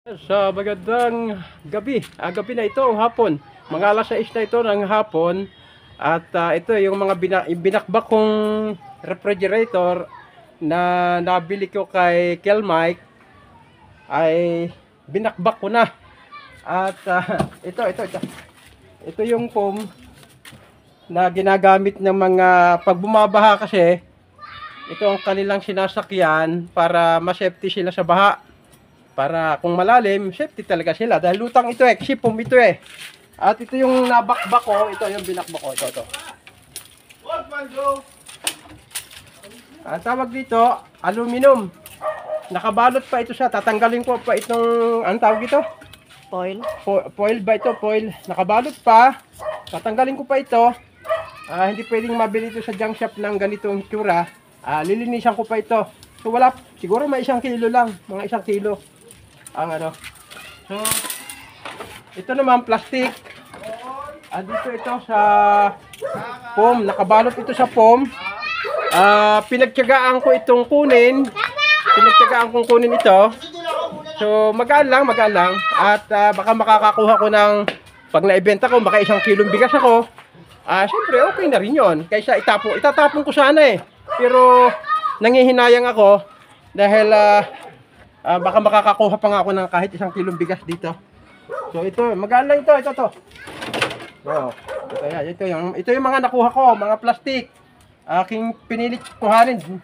Sa magandang gabi, gabi na ito, hapon. Mga alas 6 na ito ng hapon. At ito yung mga binakbak kong refrigerator na nabili ko kay Kel Mike. Ay binakbak ko na. At ito. Ito yung foam na ginagamit ng mga pag bumabaha kasi. Ito ang kanilang sinasakyan para ma-safety sila sa baha. Para kung malalim, safety talaga sila. Dahil lutang ito kasi foam ito At ito yung nabakbak ko, ito yung binakbak ko, ito. Ang tawag dito, aluminum. Nakabalot pa ito siya. Tatanggalin ko pa itong, ang tawag dito? Foil. Foil ba ito? Foil. Nakabalot pa. Tatanggalin ko pa ito. Hindi pwedeng mabili ito sa junk shop ng ganitong tsura. Lilinisan ko pa ito. So wala, siguro may 1 kilo lang. Mga 1 kilo. Ang ano. So, ito naman plastic. Dito ito sa foam. Nakabalot ito sa foam. Pinagtiyagaan ko itong kunin. Pinagtiyagaan kong kunin ito. So, magaan lang. At baka makakakuha ko ng, pag naibenta ko, baka 1 kilong bigas ako. Siyempre, okay na rin yun. Kaysa itatapon ko sana Pero, nangihinayang ako. Dahil, baka makakakuha pa nga ako ng kahit 1 kilong bigas dito. So ito, magaan lang ito. So, ito yung mga nakuha ko, mga plastic. Aking pinilit kuhanin.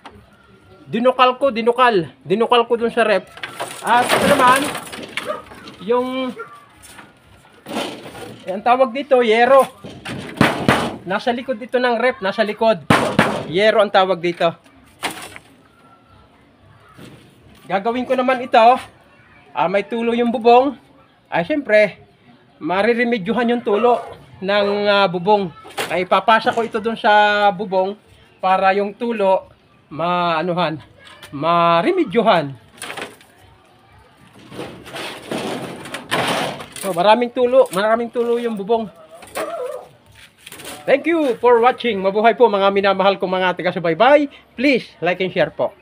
Dinukal ko dun sa rep. At ito naman, ang tawag dito, yero. Nasa likod dito ng rep, nasa likod. Yero ang tawag dito. Gagawin ko naman ito, may tulo yung bubong. Siyempre, mariremedyohan yung tulo ng bubong. Ay ipapasa ko ito dun sa bubong para yung tulo maremedyohan. So, maraming tulo yung bubong. Thank you for watching. Mabuhay po mga minamahal kong mga taga-subaybay. Please like and share po.